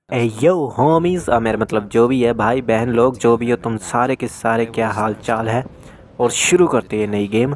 यो homies, मेरा मतलब जो भी है, भाई बहन लोग जो भी हो, तुम सारे के सारे क्या हाल चाल है। और शुरू करते हैं नई गेम।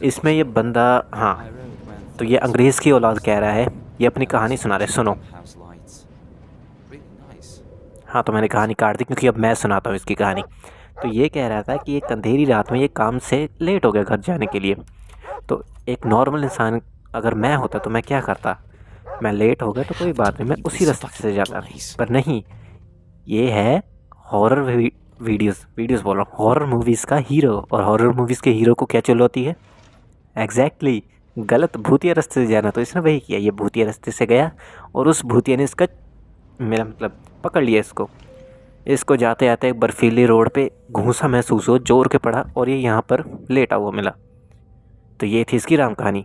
इसमें ये बंदा, हाँ, तो ये अंग्रेज़ की औलाद कह रहा है, ये अपनी कहानी सुना रहे, सुनो। हाँ, तो मैंने कहानी काट दी क्योंकि अब मैं सुनाता हूँ इसकी कहानी। तो ये कह रहा था कि एक अंधेरी रात में ये काम से लेट हो गया घर जाने के लिए। तो एक नॉर्मल इंसान अगर मैं होता तो मैं क्या करता? मैं लेट हो गया तो कोई बात नहीं, मैं उसी रास्ते से जाता। पर नहीं, ये है हॉरर वीडियोस वीडियोस बोल रहा हूँ, हॉरर मूवीज़ का हीरो। और हॉरर मूवीज़ के हीरो को क्या चुल होती है? एग्जैक्टली गलत, भूतिया रास्ते से जाना। तो इसने वही किया, ये भूतिया रास्ते से गया और उस भूतिया ने इसका, मेरा मतलब, पकड़ लिया इसको। इसको जाते जाते एक बर्फीली रोड पे घूंसा महसूस हो, जोर के पड़ा और ये यहाँ पर लेटा हुआ मिला। तो ये थी इसकी राम कहानी।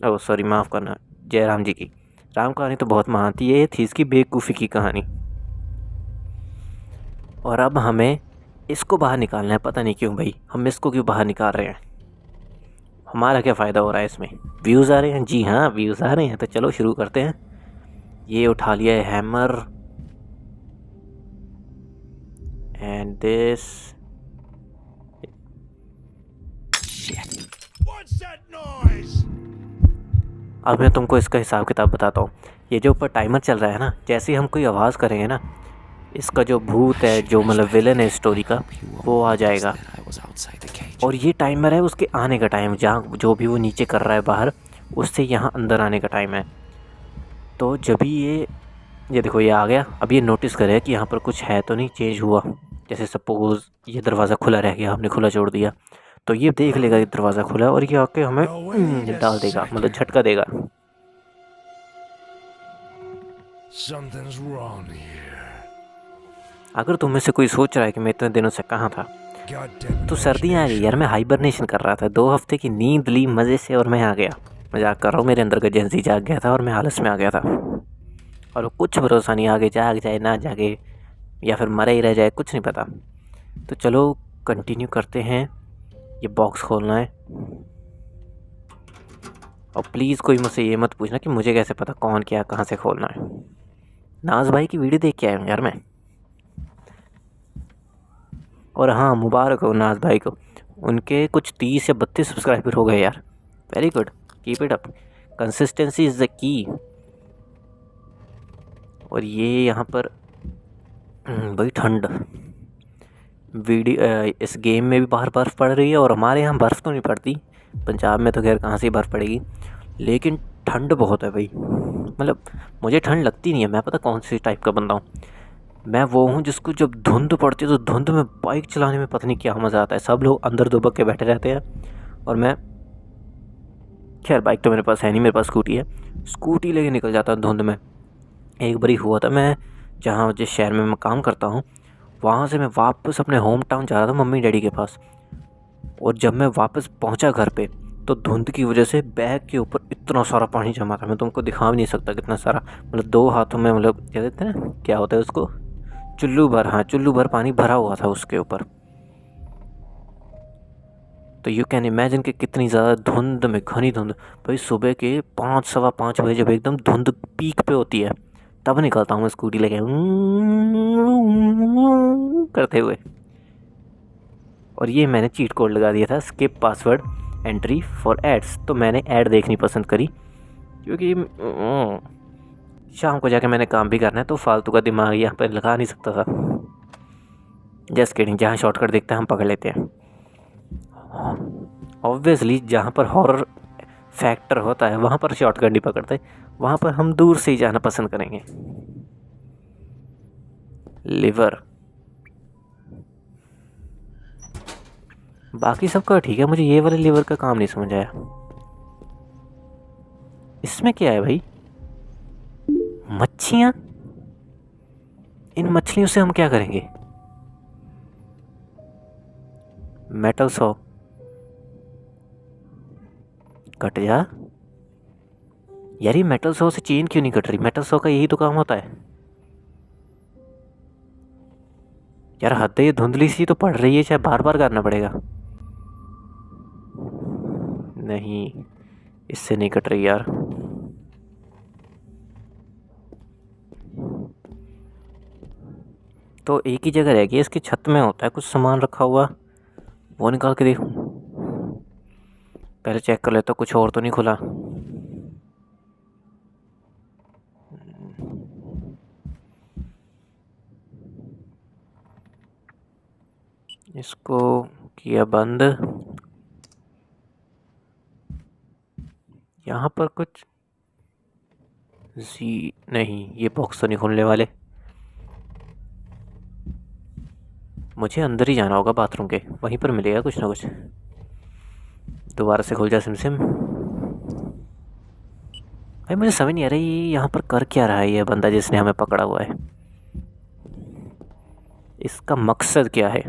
ओह सॉरी, माफ़ करना, जय राम जी की। राम कहानी तो बहुत महान थी, ये थी इसकी बेवकूफ़ी की कहानी। और अब हमें इसको बाहर निकालना है, पता नहीं क्यों भाई, हम इसको क्यों बाहर निकाल रहे हैं? हमारा क्या फ़ायदा हो रहा है इसमें? व्यूज़ आ रहे हैं, जी हाँ व्यूज़ आ रहे हैं, तो चलो शुरू करते हैं। ये उठा लिया है हैमर एंड दिस। अब मैं तुमको इसका हिसाब किताब बताता हूँ। ये जो ऊपर टाइमर चल रहा है ना, जैसे ही हम कोई आवाज़ करेंगे ना, इसका जो भूत है, जो मतलब विलन है स्टोरी का, वो आ जाएगा। और ये टाइमर है उसके आने का टाइम, जहाँ जो भी वो नीचे कर रहा है बाहर, उससे यहाँ अंदर आने का टाइम है। तो जब भी ये देखो ये आ गया। अब ये नोटिस करे कि यहाँ पर कुछ है तो नहीं, चेंज हुआ। जैसे सपोज़ ये दरवाज़ा खुला रह गया, हमने खुला छोड़ दिया, तो ये देख लेगा कि दरवाज़ा खुला है और ये आके हमें डाल देगा, मतलब झटका देगा। अगर तुम में से कोई सोच रहा है कि मैं इतने दिनों से कहाँ था, तो सर्दियाँ आ गई यार, मैं हाइबरनेशन कर रहा था, 2 हफ्ते की नींद ली मज़े से और मैं आ गया। मजाक कर रहा हूँ, मेरे अंदर का जेंसी जाग गया था और मैं आलस में आ गया था। और वो कुछ भरोसा नहीं, आगे जाग जाए ना जागे, या फिर मरे ही रह जाए, कुछ नहीं पता। तो चलो कंटिन्यू करते हैं। ये बॉक्स खोलना है। और प्लीज़ कोई मुझसे ये मत पूछना कि मुझे कैसे पता कौन क्या कहाँ से खोलना है। नाज भाई की वीडियो देख के आया हूँ यार मैं। और हाँ, मुबारक हो नाज भाई को, उनके कुछ 30 या 32 सब्सक्राइबर हो गए यार। Very good, keep it up, consistency is the key. और ये यहाँ पर बड़ी ठंड, इस गेम में भी बाहर बर्फ़ पड़ रही है और हमारे यहाँ बर्फ़ तो नहीं पड़ती, पंजाब में तो खैर कहाँ से बर्फ़ पड़ेगी, लेकिन ठंड बहुत है भाई। मतलब मुझे ठंड लगती नहीं है, मैं पता कौन सी टाइप का बंदा हूँ। मैं वो हूँ जिसको जब धुंध पड़ती है तो धुंध में बाइक चलाने में पता नहीं क्या मज़ा आता है। सब लोग अंदर दुबक के बैठे रहते हैं और मैं, खैर बाइक तो मेरे पास है नहीं, मेरे पास स्कूटी है, स्कूटी लेके निकल जाता हूँ धुंध में। एक बारी हुआ था, मैं जहाँ जिस शहर में मैं काम करता हूँ, वहाँ से मैं वापस अपने होम टाउन जा रहा था मम्मी डैडी के पास। और जब मैं वापस पहुँचा घर पे, तो धुंध की वजह से बैग के ऊपर इतना सारा पानी जमा था, मैं तुमको दिखा भी नहीं सकता कितना सारा। मतलब 2 हाथों में, मतलब क्या कहते हैं ना, क्या होता है उसको, चुल्लू भर, हाँ चुल्लू भर पानी भरा हुआ था उसके ऊपर। तो यू कैन इमेजिन कि कितनी ज़्यादा धुंध में, घनी धुंध। भाई सुबह के 5 सवा 5 बजे जब एकदम धुंध पीक पे होती है, तब निकलता हूँ मैं स्कूटी लेके करते हुए। और ये मैंने चीट कोड लगा दिया था, skip password entry for ads. तो मैंने ऐड देखनी पसंद करी, क्योंकि शाम को जाके मैंने काम भी करना है, तो फालतू का दिमाग यहाँ पर लगा नहीं सकता था। जस्ट किडिंग, जहाँ शॉर्टकट दिखता है हम पकड़ लेते हैं। ऑब्वियसली जहाँ पर हॉरर फैक्टर होता है वहाँ पर शॉर्टकट नहीं पकड़ते, वहाँ पर हम दूर से ही जाना पसंद करेंगे। लिवर, बाकी सबका ठीक है, मुझे ये वाले लिवर का काम नहीं समझ आया। इसमें क्या है भाई? मच्छियाँ? इन मछलियों से हम क्या करेंगे? मेटल सॉ, कट जा यार। ये मेटल सॉ से चेन क्यों नहीं कट रही? मेटल सॉ का यही तो काम होता है यार। हद है, ये धुंधली सी तो पड़ रही है, चाहे बार बार करना पड़ेगा। नहीं, इससे नहीं कट रही यार। तो एक ही जगह रह गई, इसकी छत में होता है कुछ सामान रखा हुआ, वो निकाल के देखूँ। पहले चेक कर लेता कुछ और तो नहीं खुला। इसको किया बंद। यहाँ पर कुछ जी नहीं, ये बॉक्स तो नहीं खुलने वाले। मुझे अंदर ही जाना होगा बाथरूम के, वहीं पर मिलेगा कुछ ना कुछ। दोबारा से खुल जा सिमसिम। भाई मुझे समझ नहीं आ रहा ये यहाँ पर कर क्या रहा है ये बंदा जिसने हमें पकड़ा हुआ है। इसका मकसद क्या है?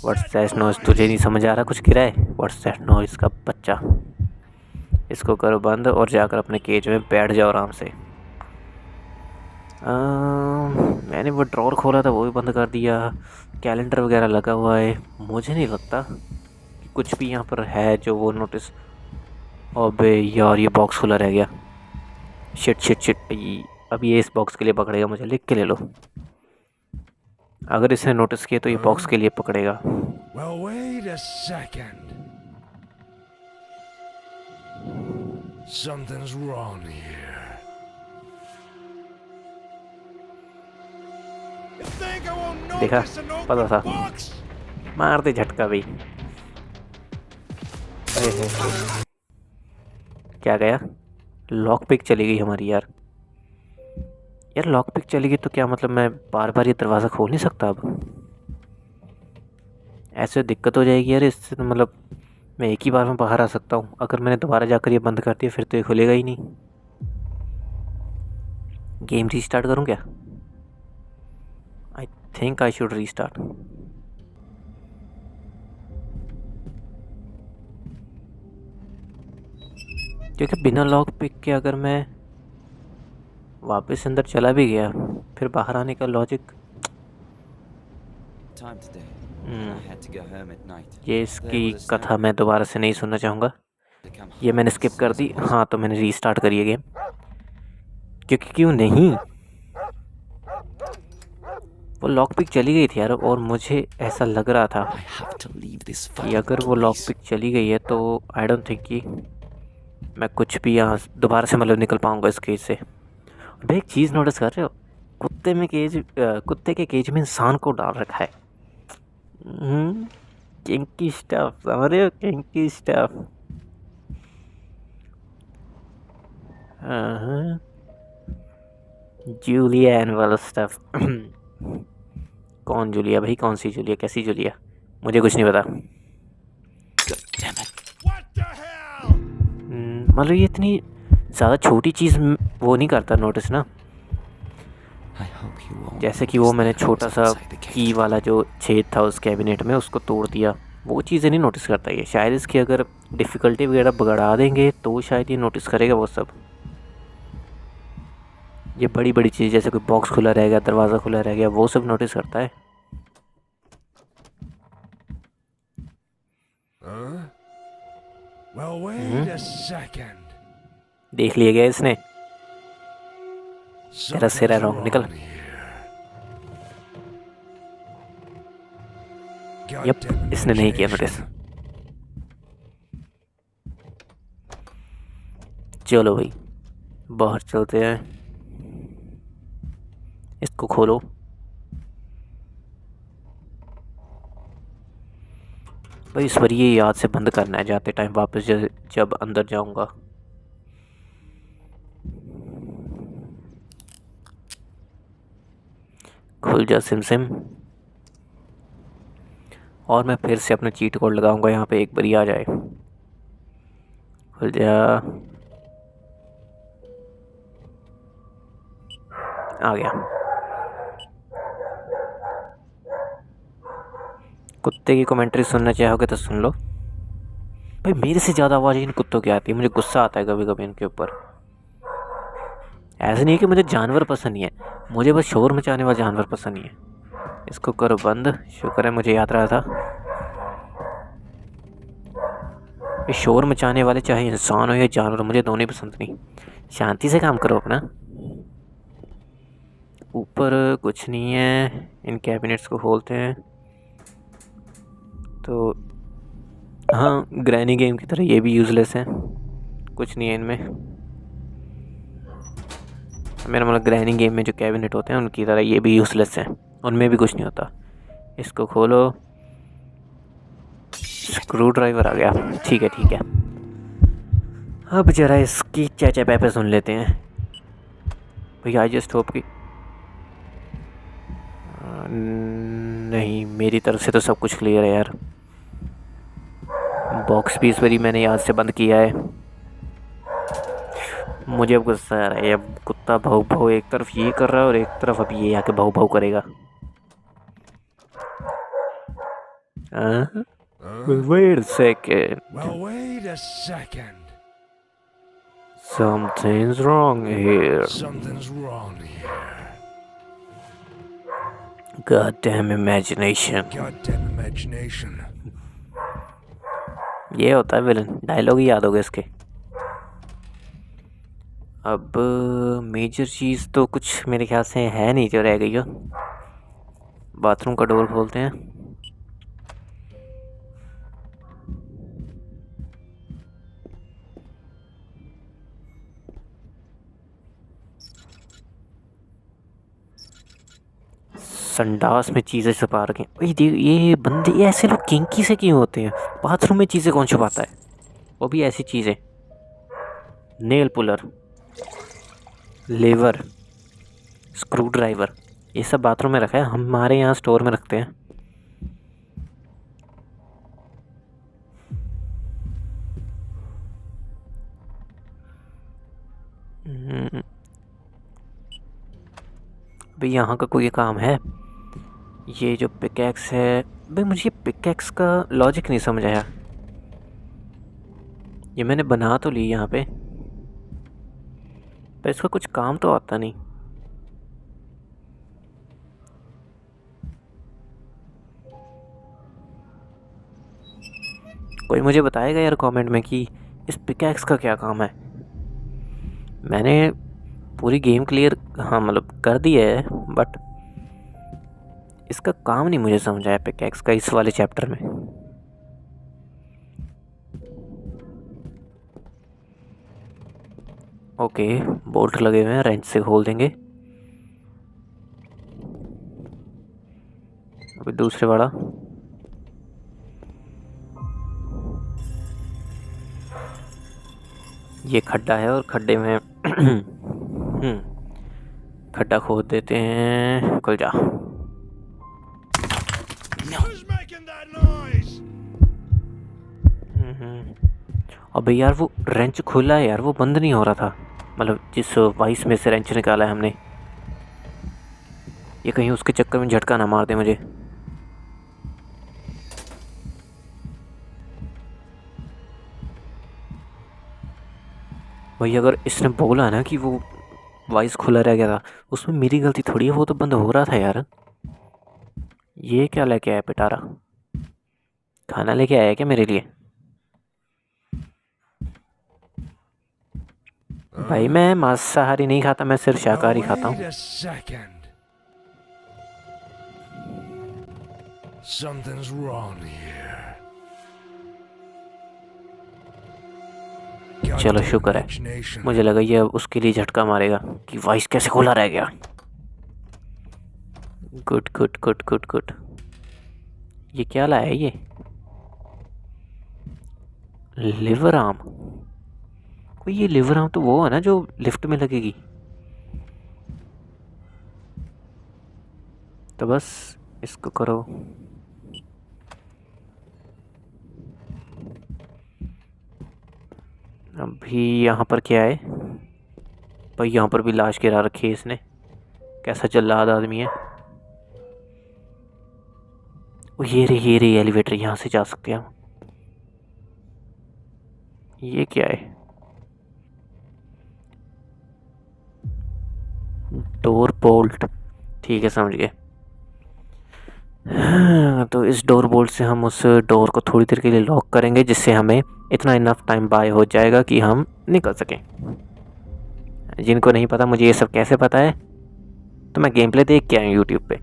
What's that noise? तुझे नहीं समझ आ रहा कुछ गिरा है? व्हाट्स दैट नॉइस का बच्चा। इसको करो बंद और जाकर अपने केज में बैठ जाओ आराम से। मैंने वो ड्रॉर खोला था वो भी बंद कर दिया। कैलेंडर वगैरह लगा हुआ है, मुझे नहीं लगता कि कुछ भी यहाँ पर है जो वो नोटिस। अबे यार ये बॉक्स खुला रह गया। शिट शिट शिट, अब ये इस बॉक्स के लिए पकड़ेगा मुझे, लिख के ले लो। अगर इसने नोटिस किया तो ये बॉक्स के लिए पकड़ेगा। Well, wait a second. Something's wrong here. You think I won't देखा, notice an पता open था। box? मार दे झटका भाई। क्या गया? लॉक पिक चली गई हमारी यार। यार लॉक पिक चली गई तो क्या मतलब मैं बार बार ये दरवाज़ा खोल नहीं सकता अब? ऐसे दिक्कत हो जाएगी यार इससे। तो मतलब मैं एक ही बार में बाहर आ सकता हूँ, अगर मैंने दोबारा जाकर ये बंद कर दिया फिर तो ये खुलेगा ही नहीं। गेम रीस्टार्ट करूँ क्या? I think I should restart. क्योंकि बिना लॉक पिक के अगर मैं वापस अंदर चला भी गया फिर बाहर आने का लॉजिक। ये इसकी कथा मैं दोबारा से नहीं सुनना चाहूँगा, ये मैंने स्किप कर दी। हाँ तो मैंने रीस्टार्ट करी है गेम, क्योंकि क्यों नहीं, वो लॉक पिक चली गई थी यार। और मुझे ऐसा लग रहा था कि अगर वो लॉक पिक चली गई है तो आई डोंट थिंक कि मैं कुछ भी यहाँ दोबारा से मतलब निकल पाऊँगा इस केज से। भाई एक चीज़ नोटिस कर रहे हो, कुत्ते के केज में इंसान को डाल रखा है। किंकी स्टफ, समझ रहे हो? Kinky stuff. जूलिया एंड वाला स्टफ। कौन जूलिया भाई? कौन सी जूलिया? कैसी जूलिया? मुझे कुछ नहीं पता। मतलब ये इतनी ज़्यादा छोटी चीज़ वो नहीं करता नोटिस ना, जैसे कि वो मैंने छोटा सा की वाला जो छेद था उस कैबिनेट में उसको तोड़ दिया, वो चीज़ें नहीं नोटिस करता ये। शायद इसकी अगर डिफ़िकल्टी वगैरह बढ़ा देंगे तो शायद ये नोटिस करेगा वो सब। ये बड़ी बड़ी चीज़ जैसे कोई बॉक्स खुला रह गया, दरवाज़ा खुला रह गया, वो सब नोटिस करता है। Well, wait a second. देख लिया गया इसने। तेरा सिर है रॉन्ग, निकल। यप, इसने नहीं किया नोटिस। चलो भाई बाहर चलते हैं, इसको खोलो। भाई इस बार ये याद से बंद करना है जाते टाइम वापस जब अंदर जाऊंगा। खुल जा सिमसिम। और मैं फिर से अपना चीट कोड लगाऊंगा यहाँ पे, एक बार आ जाए। खुल जा। आ गया। कुत्ते की कमेंट्री सुनना चाहोगे तो सुन लो। भाई मेरे से ज़्यादा आवाज़ इन कुत्तों की आती है, मुझे गुस्सा आता है कभी कभी इनके ऊपर। ऐसा नहीं है कि मुझे जानवर पसंद नहीं है, मुझे बस शोर मचाने वाला जानवर पसंद नहीं है। इसको करो बंद। शुक्र है मुझे याद रहा था, ये शोर मचाने वाले चाहे इंसान हो या जानवर, मुझे दोनों ही पसंद नहीं। शांति से काम करो अपना। ऊपर कुछ नहीं है। इन कैबिनेट्स को खोलते हैं तो हाँ, ग्रैनी गेम की तरह ये भी यूज़लेस है, कुछ नहीं है इनमें। मेरा मतलब ग्रैनी गेम में जो कैबिनेट होते हैं उनकी तरह ये भी यूज़लेस है, उनमें भी कुछ नहीं होता। इसको खोलो, स्क्रू ड्राइवर आ गया। ठीक है ठीक है, अब जरा इसकी चैचा पैपे सुन लेते हैं। भैया जस्ट होप की नहीं, मेरी तरफ से तो सब कुछ क्लियर है यार। बॉक्स भी इस बारी मैंने याद से बंद किया है। मुझे अब गुस्सा आ रहा है, अब कुत्ता भाव भाव एक तरफ ये कर रहा है और एक तरफ अब ये आके भाव भाव करेगा। Wait a second. Well, wait a second. Something's wrong here. Something's wrong here. Goddamn imagination. Goddamn imagination. ये होता है विलन, डायलॉग ही याद हो गए इसके। अब मेजर चीज़ तो कुछ मेरे ख्याल से है नहीं जो रह गई हो। बाथरूम का डोर खोलते हैं। संडास में चीज़ें छुपा रखी हैं। ये बंदे, ये ऐसे लोग किंकी से क्यों होते हैं? बाथरूम में चीज़ें कौन छुपाता है, वो भी ऐसी चीज़ें? नेल पुलर, लेवर, स्क्रू ड्राइवर, ये सब बाथरूम में रखा है, हमारे यहाँ स्टोर में रखते हैं। भाई यहाँ का कोई काम है? ये जो पिकैक्स है भाई, मुझे पिकैक्स का लॉजिक नहीं समझ आया। ये मैंने बना तो ली यहाँ पे, पर इसका कुछ काम तो आता नहीं। कोई मुझे बताएगा यार कमेंट में कि इस पिकैक्स का क्या काम है। मैंने पूरी गेम क्लियर हाँ मतलब कर दी है, बट इसका काम नहीं मुझे समझ आया पिकैक्स का इस वाले चैप्टर में। ओके, बोल्ट लगे हुए हैं, रेंच से खोल देंगे। अभी दूसरे वाला, ये खड्डा है और खड्डे में खड्डा खोद देते हैं। खुल जा। Who's making that noise? अबे यार वो रेंच खुला है यार, वो बंद नहीं हो रहा था। मतलब जिस वाइस में से रेंच निकाला है हमने, ये कहीं उसके चक्कर में झटका ना मार दे मुझे। भाई अगर इसने बोला ना कि वो वाइस खुला रह गया था, उसमें मेरी गलती थोड़ी है, वो तो बंद हो रहा था यार। ये क्या लेके आया पिटारा? खाना लेके आया क्या मेरे लिए? भाई मैं मांसाहारी नहीं खाता, मैं सिर्फ शाकाहारी खाता हूँ। Wait a second. Something's wrong here. चलो शुक्र है, Imagination. मुझे लगा ये अब उसके लिए झटका मारेगा कि वॉइस कैसे खुला रह गया। Good good good good good. ये क्या लाया है ये? Liver arm. कोई ये लिवर आर्म तो वो है ना जो लिफ्ट में लगेगी। तो बस इसको करो। अभी यहाँ पर क्या है भाई? यहाँ पर भी लाश गिरा रखी है इसने। कैसा जल्लाद आदमी है। ओ ये रे एलिवेटर, यहाँ से जा सकते हैं हम। ये क्या है? डोर बोल्ट, ठीक है समझ गए। तो इस डोर बोल्ट से हम उस डोर को थोड़ी देर के लिए लॉक करेंगे, जिससे हमें इतना इनफ टाइम बाय हो जाएगा कि हम निकल सकें। जिनको नहीं पता मुझे ये सब कैसे पता है, तो मैं गेम प्ले देख के आया यूट्यूब पे।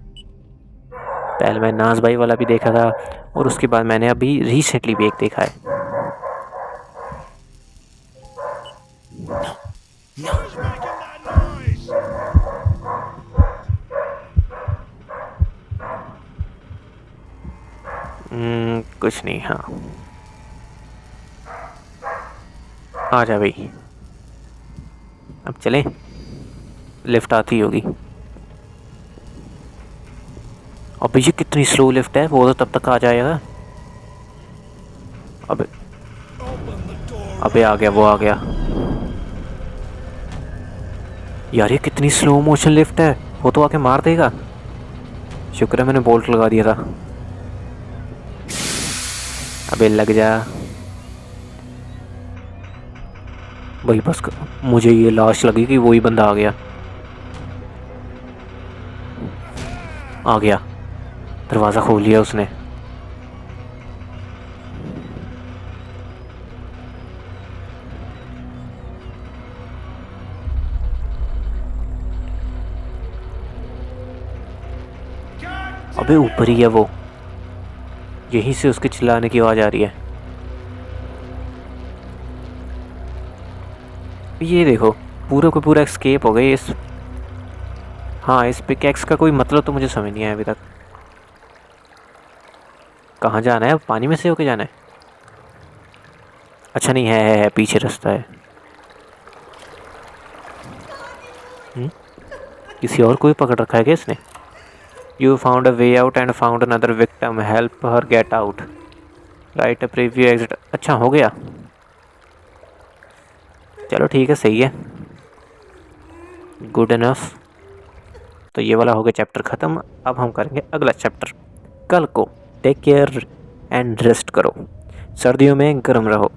पहले मैं नाज भाई वाला भी देखा था और उसके बाद मैंने अभी रिसेंटली भी एक देखा है। Who's making that noise? कुछ नहीं। हाँ, आ जा भाई, अब चलें, लिफ्ट आती होगी। अबे ये कितनी स्लो लिफ्ट है, वो तो तब तक आ जाएगा। अबे Open the door. अबे आ गया, वो आ गया। यार ये कितनी स्लो मोशन लिफ्ट है, वो तो आके मार देगा। शुक्र है मैंने बोल्ट लगा दिया था। अबे लग जा भाई, बस मुझे ये लाश लगी कि वही बंदा आ गया। आ गया, दरवाज़ा खोल लिया उसने। अबे ऊपर ही है वो, यहीं से उसके चिल्लाने की आवाज़ आ रही है। ये देखो, पूरा को पूरा एस्केप हो गए इस। हाँ, इस पिकैक्स का कोई मतलब तो मुझे समझ नहीं आया अभी तक। कहाँ जाना है, पानी में से होके जाना है? अच्छा नहीं, है पीछे रास्ता है। किसी और को भी पकड़ रखा है क्या इसने? You found a way out and found another victim, help her get out, right a preview exit. अच्छा हो गया, चलो ठीक है, सही है, गुड इनफ। तो ये वाला हो गया चैप्टर ख़त्म। अब हम करेंगे अगला चैप्टर कल को। टेक केयर एंड रेस्ट करो, सर्दियों में गर्म रहो।